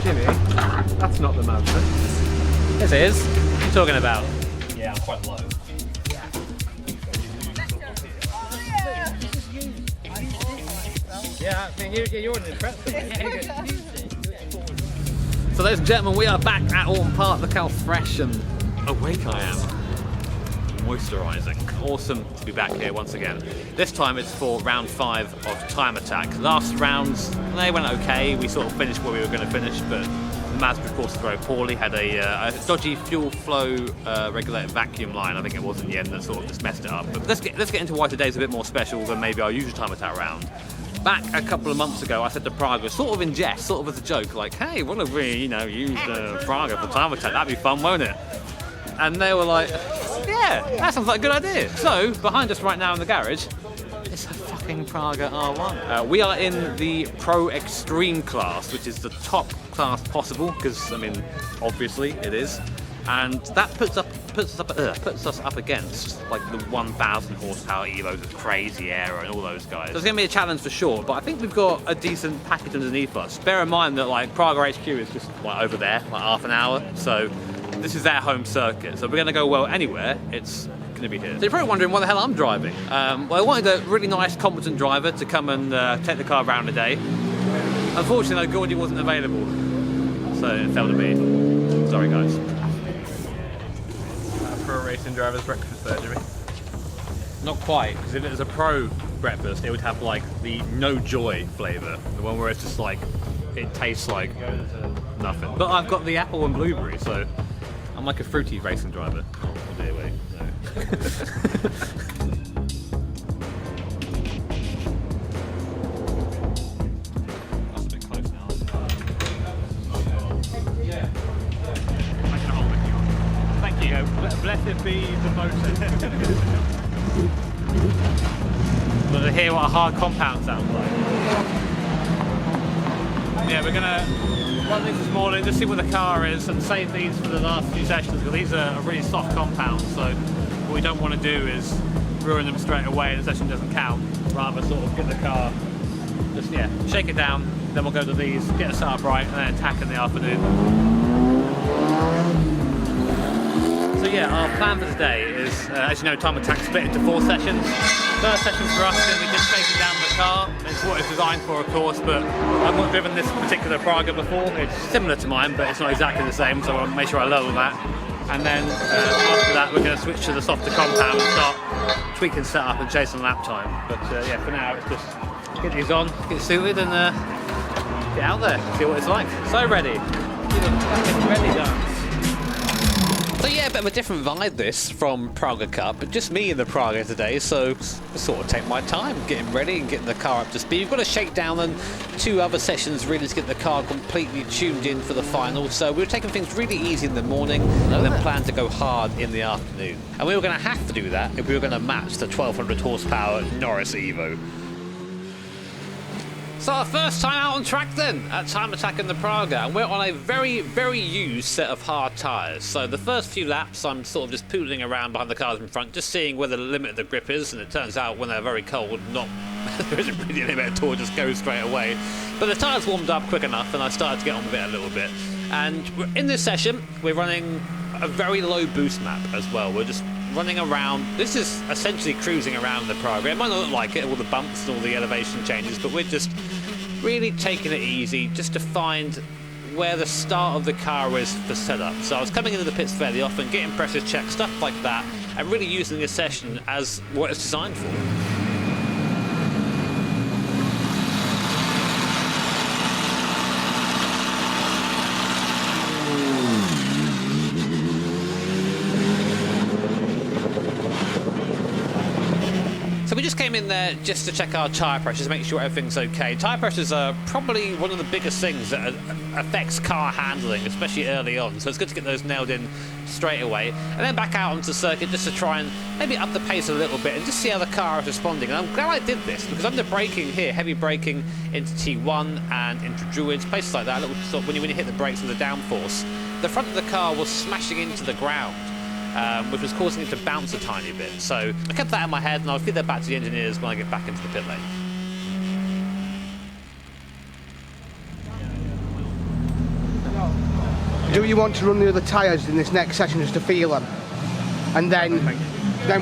Jimmy, that's not the motor. Yes, it is. What are you talking about? Yeah, I'm quite low. Yeah, I mean, you're an impressive. So ladies and gentlemen, we are back at Autumn Park. Look how fresh and awake I am. Moisturising. Awesome to be back here once again. This time it's for round 5 of Time Attack. Last rounds, they went okay. We sort of finished where we were going to finish, but the Mazda, of course, very poorly. Had a dodgy fuel flow regulated vacuum line, I think it was in the end, that sort of just messed it up. But let's get into why today's a bit more special than maybe our usual Time Attack round. Back a couple of months ago, I said to Praga, sort of in jest, sort of as a joke, like, hey, what if we, used Praga for Time Attack? That'd be fun, won't it? And they were like, yeah, that sounds like a good idea. So, behind us right now in the garage, it's a fucking Praga R1. We are in the Pro Extreme class, which is the top class possible, because, I mean, obviously it is. And that puts us up against like the 1,000 horsepower EVOs with Crazy Aero and all those guys. So it's going to be a challenge for sure, but I think we've got a decent package underneath us. Bear in mind that like Praga HQ is just like over there, like half an hour, so this is their home circuit. So we're going to go well anywhere. It's going to be here. So you're probably wondering why the hell I'm driving. Well, I wanted a really nice, competent driver to come and take the car around today. Unfortunately, Gordy wasn't available, so it fell to me. Sorry, guys. Pro racing driver's breakfast there, Jimmy. Not quite, because if it was a pro breakfast, it would have like the no joy flavour, the one where it's just like it tastes like nothing. But I've got the apple and blueberry, so I'm like a fruity racing driver. Oh dear, wait, no. That's a bit close now. Yeah. I can hold it. Thank you. Blessed be the motor. But to hear what a hard compound sounds like. Yeah, we're gonna run these this morning, just see where the car is, and save these for the last few sessions, because these are a really soft compounds. So what we don't want to do is ruin them straight away and the session doesn't count. Rather sort of get the car, just shake it down. Then we'll go to these, get it set up right, and then attack in the afternoon. So yeah, our plan for today is, as you know, Time Attack split into 4 sessions. First session for us is going to be just shaking down the car. It's what it's designed for, of course, but I've not driven this particular Praga before. It's similar to mine, but it's not exactly the same, so I want to make sure I learn that. And then after that, we're going to switch to the softer compound and start tweaking setup and chasing lap time. But yeah, for now, it's just get these on, get suited, and get out there, see what it's like. So ready. Ready, done. So yeah, a bit of a different vibe this from Praga Cup, but just me in the Praga today, so sort of take my time getting ready and getting the car up to speed. We've got to shake down and 2 other sessions really to get the car completely tuned in for the final, so we were taking things really easy in the morning and then plan to go hard in the afternoon. And we were going to have to do that if we were going to match the 1200 horsepower Norris EVO. So our first time out on track then, at Time Attack in the Praga, and we're on a very, very used set of hard tyres. So the first few laps I'm sort of just poodling around behind the cars in front, just seeing where the limit of the grip is, and it turns out when they're very cold, there isn't really a limit at all, just goes straight away. But the tyres warmed up quick enough and I started to get on with it a little bit. And in this session, we're running a very low boost map as well. We're just running around. This is essentially cruising around the Praga. It might not look like it, all the bumps and all the elevation changes, but we're just really taking it easy just to find where the start of the car is for setup. So I was coming into the pits fairly often, getting pressure checks, stuff like that, and really using this session as what it's designed for. So we just came in there just to check our tyre pressures, make sure everything's okay. Tyre pressures are probably one of the biggest things that affects car handling, especially early on. So it's good to get those nailed in straight away. And then back out onto the circuit just to try and maybe up the pace a little bit and just see how the car is responding. And I'm glad I did this, because under braking here, heavy braking into T1 and into Druids, places like that, little sort of when you hit the brakes and the downforce, the front of the car was smashing into the ground. Which was causing it to bounce a tiny bit. So I kept that in my head, and I'll feed that back to the engineers when I get back into the pit lane. Do you want to run the other tyres in this next session just to feel them? And then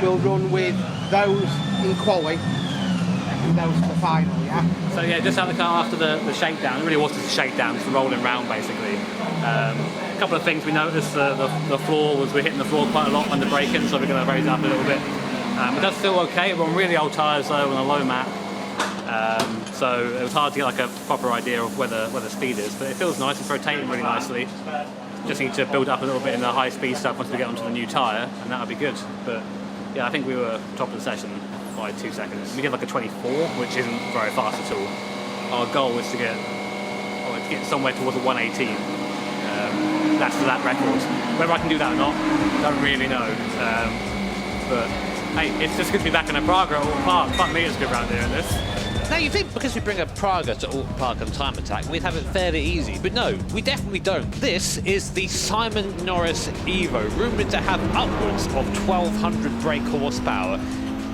we'll run with those in quali and those for the final, yeah? So yeah, just out of the car after the shakedown. It really was just a shakedown, just the rolling round basically. A couple of things we noticed, the floor we're hitting the floor quite a lot under braking, so we're going to raise it up a little bit. It does feel okay. We're on really old tyres though, on a low map. So it was hard to get like a proper idea of where the speed is, but it feels nice. It's rotating really nicely. Just need to build up a little bit in the high speed stuff once we get onto the new tyre, and that'll be good. But yeah, I think we were top of the session by 2 seconds. We did like a 24, which isn't very fast at all. Our goal was to get somewhere towards a 118. That's that record. Whether I can do that or not, don't really know. But hey, it's just good to be back in a Praga at Alton Park. Fuck me, it's good round here in this. Now you think because we bring a Praga to Alton Park and Time Attack, we'd have it fairly easy, but no, we definitely don't. This is the Simon Norris EVO, rumoured to have upwards of 1200 brake horsepower.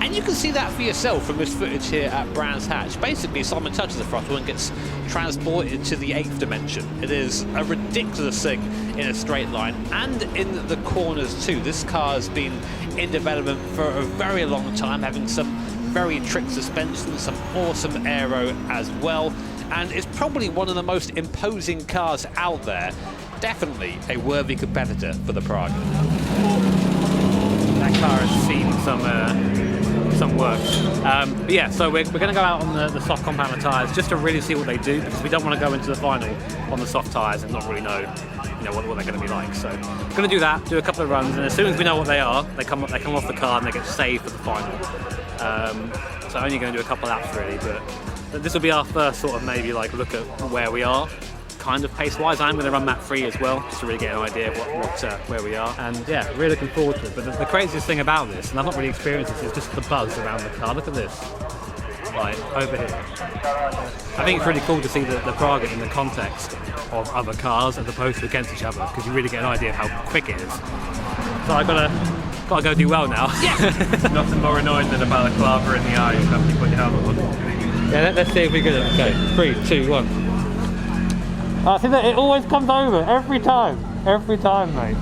And you can see that for yourself from this footage here at Brands Hatch. Basically, Simon touches the throttle and gets transported to the 8th dimension. It is a ridiculous thing in a straight line and in the corners too. This car has been in development for a very long time, having some very trick suspension, some awesome aero as well, and it's probably one of the most imposing cars out there. Definitely a worthy competitor for the Praga. That car has seen some work. But yeah, so we're going to go out on the soft compounder tyres just to really see what they do, because we don't want to go into the final on the soft tyres and not really know what they're going to be like. So we're going to do that, do a couple of runs, and as soon as we know what they are, they come off the car and they get saved for the final. So only going to do a couple of laps really, but this will be our first sort of maybe like look at where we are, kind of pace-wise. I'm going to run map 3 as well, just to really get an idea of where we are. And yeah, really looking forward to it. But the craziest thing about this, and I've not really experienced this, is just the buzz around the car. Look at this, like over here. I think it's really cool to see the Praga in the context of other cars as opposed to against each other, because you really get an idea of how quick it is. So I've got to go do well now. Yeah. Nothing more annoying than a balaclava in the eyes after you put your helmet on. Yeah, let's see if we're good at it. Okay, 3, 2, 1. I think that it always comes over every time, mate.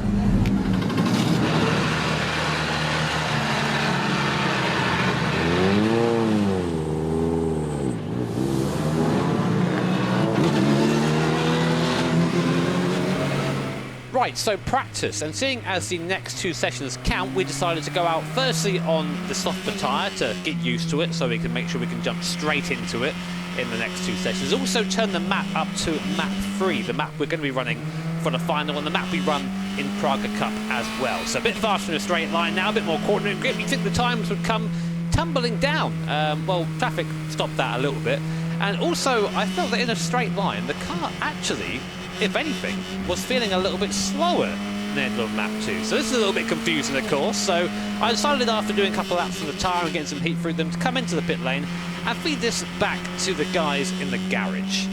Right, so practice, and seeing as the next 2 sessions count, we decided to go out firstly on the softer tyre to get used to it, so we can make sure we can jump straight into it in the next 2 sessions. Also turn the map up to map 3, the map we're going to be running for the final, and the map we run in Praga Cup as well. So a bit faster in a straight line now, a bit more coordinate grip. You think the times would come tumbling down. Well, traffic stopped that a little bit. And also, I felt that in a straight line, the car actually, if anything, was feeling a little bit slower than the end of map 2. So this is a little bit confusing, of course. So I decided after doing a couple of laps on the tyre and getting some heat through them to come into the pit lane and feed this back to the guys in the garage.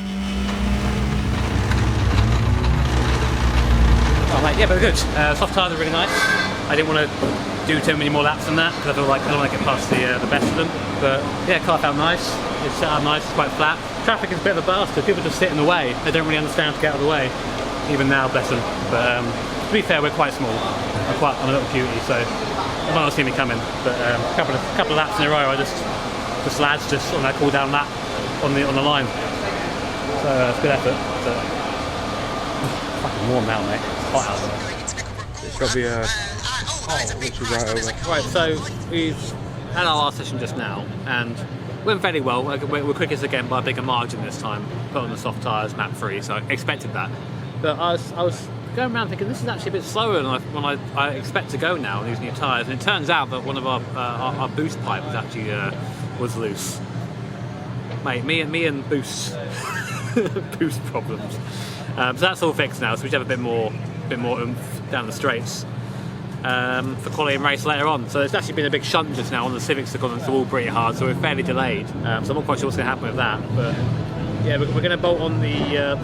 Oh mate, yeah, but good. Soft tyres are really nice. I didn't want to do too many more laps than that because I feel like I don't want to get past the best of them. But yeah, car felt nice. It's set up nice. It's quite flat. Traffic is a bit of a bastard. People just sit in the way. They don't really understand to get out of the way. Even now, bless them. But to be fair, we're quite small. I'm a little cutie, so they might not see me coming. But a couple of laps in a row, lads just on that cool down lap on the line. So it's good effort. But fucking warm now, mate. It's hot out there. It's got to be which is right over. Right, so we've had our last session just now, and went fairly well. We're quickest again by a bigger margin this time. Put on the soft tyres, map 3, so I expected that. But I was going around thinking this is actually a bit slower than I expect to go now on these new tyres. And it turns out that one of our boost pipe was actually was loose. Mate, me and boost boost problems. So that's all fixed now. So we should have a bit more oomph down the straights for quality and race later on. So there's actually been a big shunt just now on the Civics that got into the wall pretty hard. So we're fairly delayed. So I'm not quite sure what's going to happen with that. But yeah, we're going to bolt on the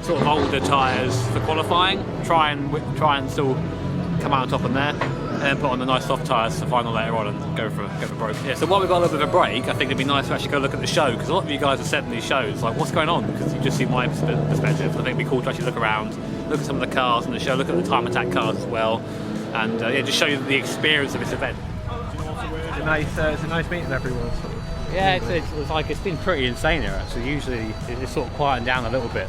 sort of older tyres for qualifying. Try and still come out on top on there. And then put on the nice soft tyres for final later on and go for broke. Yeah, so while we've got a little bit of a break, I think it'd be nice to actually go look at the show, because a lot of you guys have said in these shows, like, what's going on? Because you just see my perspective. I think it'd be cool to actually look around, look at some of the cars in the show, look at the time attack cars as well, and yeah, just show you the experience of this event. It's a nice meeting everyone. Yeah, it's been pretty insane here actually. Usually it's sort of quieting down a little bit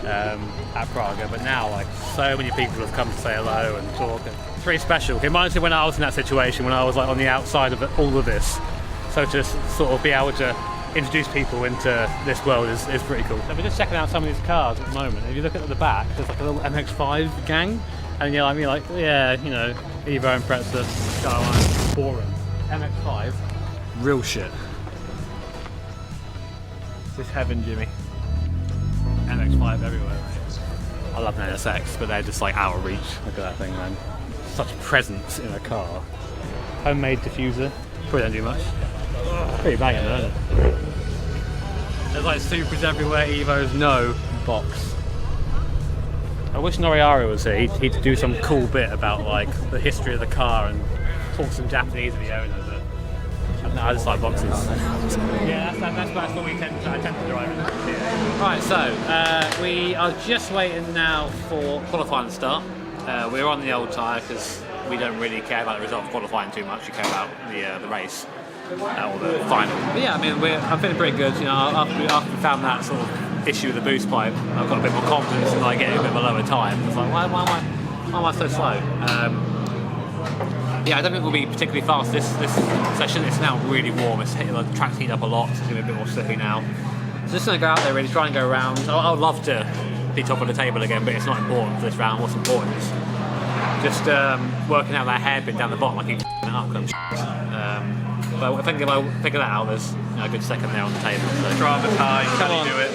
at Praga, but now like so many people have come to say hello and talk. It's pretty special. It reminds me when I was in that situation, when I was like on the outside of all of this. So to sort of be able to introduce people into this world is pretty cool. So we're just checking out some of these cars at the moment. If you look at the back, there's like a little MX-5 gang, and you're like, yeah, you know, EVO and Pretzer, Skyline, boring. MX-5, real shit. This is heaven, Jimmy. MX-5 everywhere. I love an NSX, but they're just like out of reach. Look at that thing, man. Such a presence in a car. Homemade diffuser. Probably don't do much. Pretty banging, though, isn't it? There's like Supras everywhere, Evos, no box. I wish Noriari was here. He'd do some cool bit about like the history of the car and talk some Japanese with the owner, but I just like boxes. Yeah, that's what I tend to drive in. Right, so we are just waiting now for qualifying to start. We're on the old tyre because we don't really care about the result of qualifying too much. We care about the race or the final. But yeah, I mean, I'm feeling pretty good. You know, after we found that sort of issue with the boost pipe, I've got a bit more confidence in like getting a bit of a lower time. It's like, why am I so slow? Yeah, I don't think we'll be particularly fast this session. It's now really warm. The track's heated up a lot, so it's going to be a bit more slippy now. So just going to go out there, really try and go around. I would love to be top of the table again, but it's not important for this round. What's important is just working out that hairpin down the bottom. I keep it up. But I think if I figure that out, there's a good second there on the table. So. Driver's high, Come on, do it.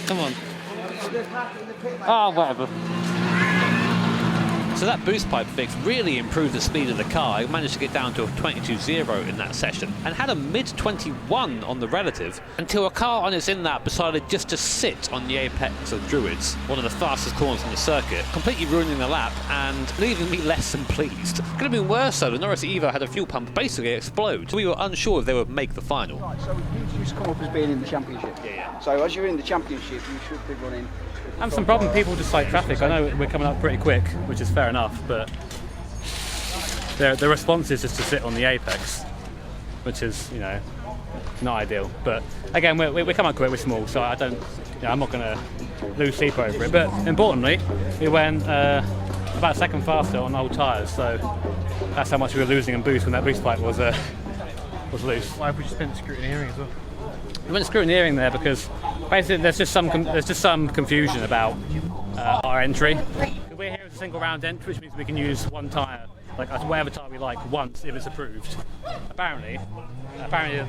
come on. Oh, whatever. So that boost pipe fix really improved the speed of the car. It managed to get down to a 22.0 in that session and had a mid-21 on the relative until a car on its in-lap decided just to sit on the apex of Druids, one of the fastest corners on the circuit, completely ruining the lap and leaving me less than pleased. Could have been worse though. The Norris Evo had a fuel pump basically explode. We were unsure if they would make the final. Right, so you just come up as being in the championship. Yeah. So as you're in the championship, you should be running. And some problem, people just like traffic. I know we're coming up pretty quick, which is fair enough, but the response is just to sit on the apex, which is, you know, not ideal. But again, we come up quick, we're small, so I'm not going to lose sleep over it. But importantly, we went about a second faster on old tyres, so that's how much we were losing in boost when that boost pipe was loose. Why have we just been scrutineering as well? We went scrutineering there because basically there's just some confusion about our entry. We're here as a single round entry, which means we can use one tyre, like whatever tyre we like, once if it's approved. Apparently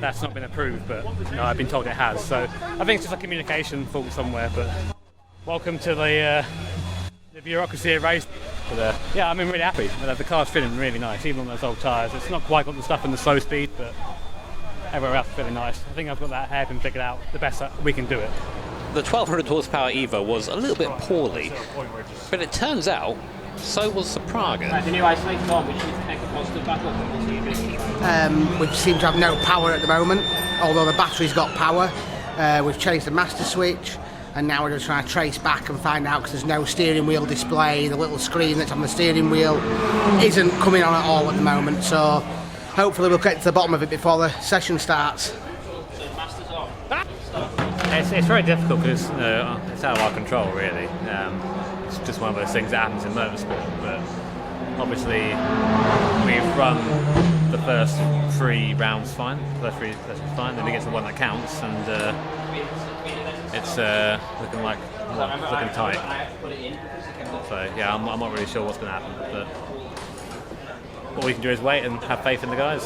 that's not been approved, but no, I've been told it has. So I think it's just a communication fault somewhere. But welcome to the bureaucracy of race. But yeah, I'm really happy. The car's feeling really nice, even on those old tyres. It's not quite got the stuff in the slow speed, but everywhere else is really nice. I think I've got that hairpin figured out the best that we can do it. The 1200 horsepower Evo was a little bit poorly, but it turns out so was the Praga. The new isolated one, which needs to take the positive back up. We seem to have no power at the moment, although the battery's got power. We've changed the master switch, and now we're just trying to trace back and find out, because there's no steering wheel display. The little screen that's on the steering wheel isn't coming on at all at the moment, so hopefully we'll get to the bottom of it before the session starts. It's very difficult because it's out of our control, really. It's just one of those things that happens in motorsport. But obviously, we've run the first 3 rounds fine. The first 3 sessions fine. Then we get to the one that counts, and it's looking tight. So yeah, I'm not really sure what's going to happen. But all we can do is wait and have faith in the guys.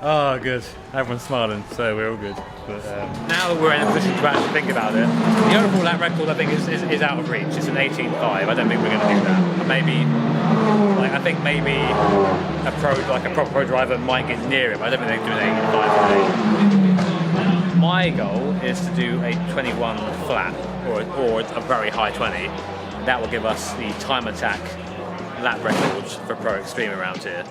Oh, good. Everyone's smiling, so we're all good. But now that we're in a position to actually think about it, the overall lap record I think is out of reach. It's an 18.5. I don't think we're going to do that. Maybe, I think maybe a proper pro driver might get near it, but I don't think they can do an 18.5. My goal is to do a 21 flat or a very high 20. That will give us the time attack lap records for Pro Extreme around here.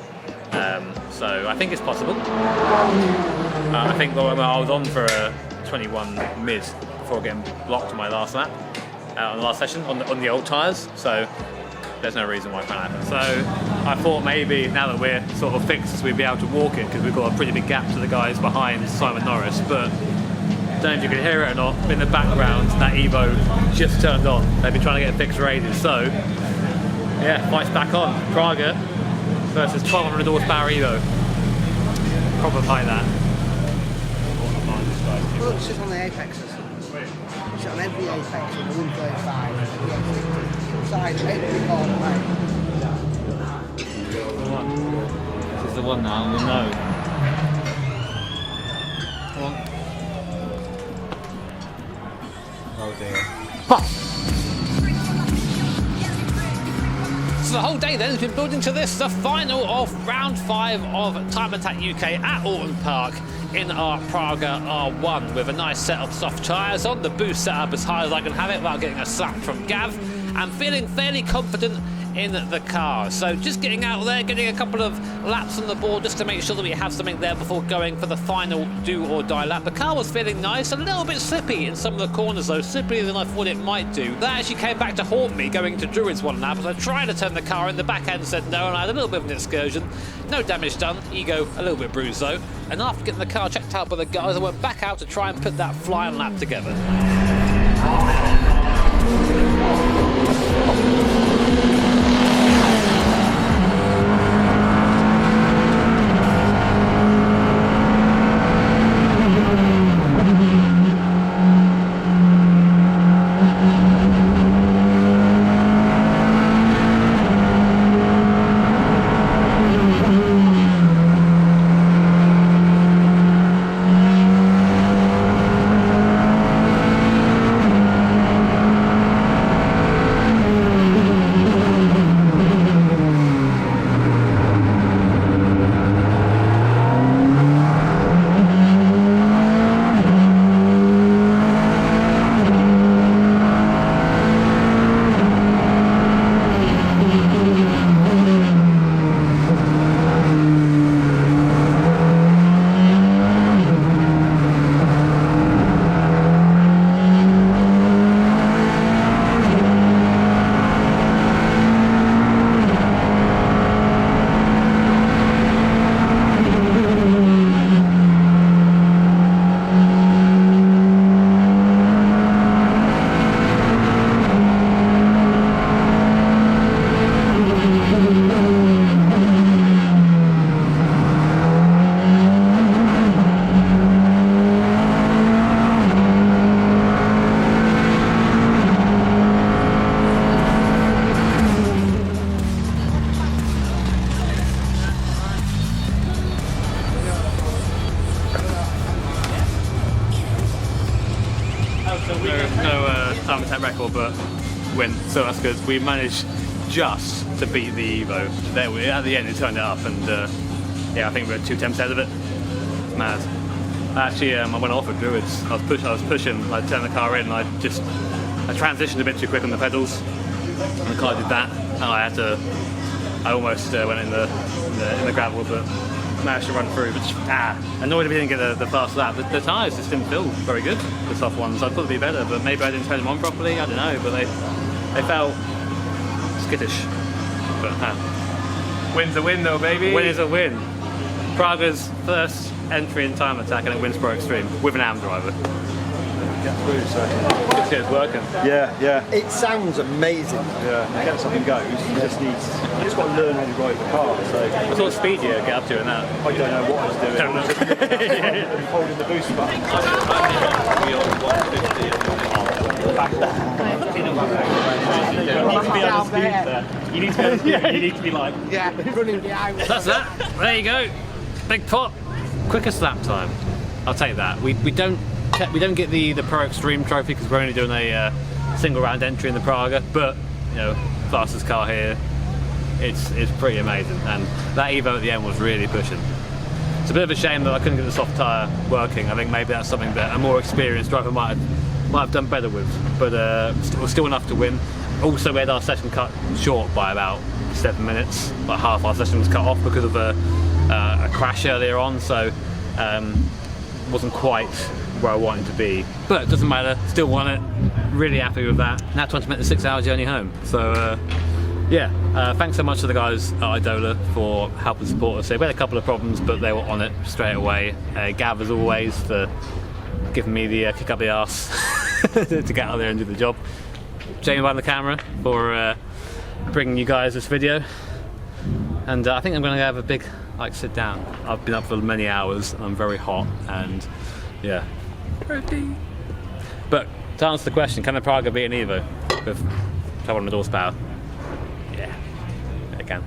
So I think it's possible. I think I was on for a 21 mid before getting blocked on my last lap. on the last session on the old tyres, so there's no reason why it can't happen. So I thought maybe now that we're sort of fixed, we'd be able to walk it, because we've got a pretty big gap to the guys behind Simon Norris. But I don't know if you can hear it or not, but in the background that EVO just turned on. They've been trying to get it fixed for ages. So yeah, fight's back on. Praga versus 1200 horsepower EVO. Proper like that. Look, it's just on the apexes. It's on every apex in the 135, every 850, inside every corner, mate. This is the one now, we know. Come on. Oh dear. So the whole day then has been building to this, the final of round 5 of Time Attack UK at Alton Park in our Praga R1, with a nice set of soft tyres on, the boost set up as high as I can have it without getting a slap from Gav, and feeling fairly confident in the car. So just getting out there, getting a couple of laps on the board just to make sure that we have something there before going for the final do or die lap. The car was feeling nice, a little bit slippy in some of the corners though, slippier than I thought it might do. That actually came back to haunt me going to Druids one lap as I tried to turn the car in, the back end said no, and I had a little bit of an excursion. No damage done, ego a little bit bruised though, and after getting the car checked out by the guys, I went back out to try and put that flying lap together. No time attack record, but win, so that's good. We managed just to beat the EVO. At the end it turned it up, and yeah, I think we were 2 attempts ahead of it. It's mad. Actually, I went off with Druids. I was pushing, I turned the car in, and I transitioned a bit too quick on the pedals, and the car did that, and I almost went in the gravel, but managed to run through. But annoyed if we didn't get the fast lap. The tyres just didn't feel very good, the soft ones. I thought they'd be better, but maybe I didn't turn them on properly, I don't know, but they felt skittish. But Win's a win though, baby. win is a win. Praga's first entry in time attack, and it wins Pro Extreme with an AM driver. Get through, so Good shit, it's working. yeah. It sounds amazing. Yeah, you get something goes. You just got to learn how to ride the car. So What sort of speed do you get up to in that? I don't know what I was doing. Don't know. Holding the boost button. You need to be able to speed. You need to be like. Yeah, running behind. That's that. There you go. Big pot. Quickest lap time. I'll take that. We don't get the Pro Extreme trophy because we're only doing a single round entry in the Praga, but you know, fastest car here. It's pretty amazing, and that EVO at the end was really pushing. It's a bit of a shame that I couldn't get the soft tyre working. I think maybe that's something that a more experienced driver might have done better with, but it was still enough to win. Also, we had our session cut short by about 7 minutes. Like half our session was cut off because of a crash earlier on, so wasn't quite where I wanted to be. But it doesn't matter, still won it. really happy with that. Now time to make the 6-hour journey home. So yeah, thanks so much to the guys at Idola for helping support us here. We had a couple of problems, but they were on it straight away. Gav, as always, for giving me the kick up the arse to get out there and do the job. Jamie behind the camera for bringing you guys this video. And I think I'm going to have a big sit down. I've been up for many hours and I'm very hot and yeah. But to answer the question, can the Praga beat an EVO with 1200 horsepower? Yeah, it can.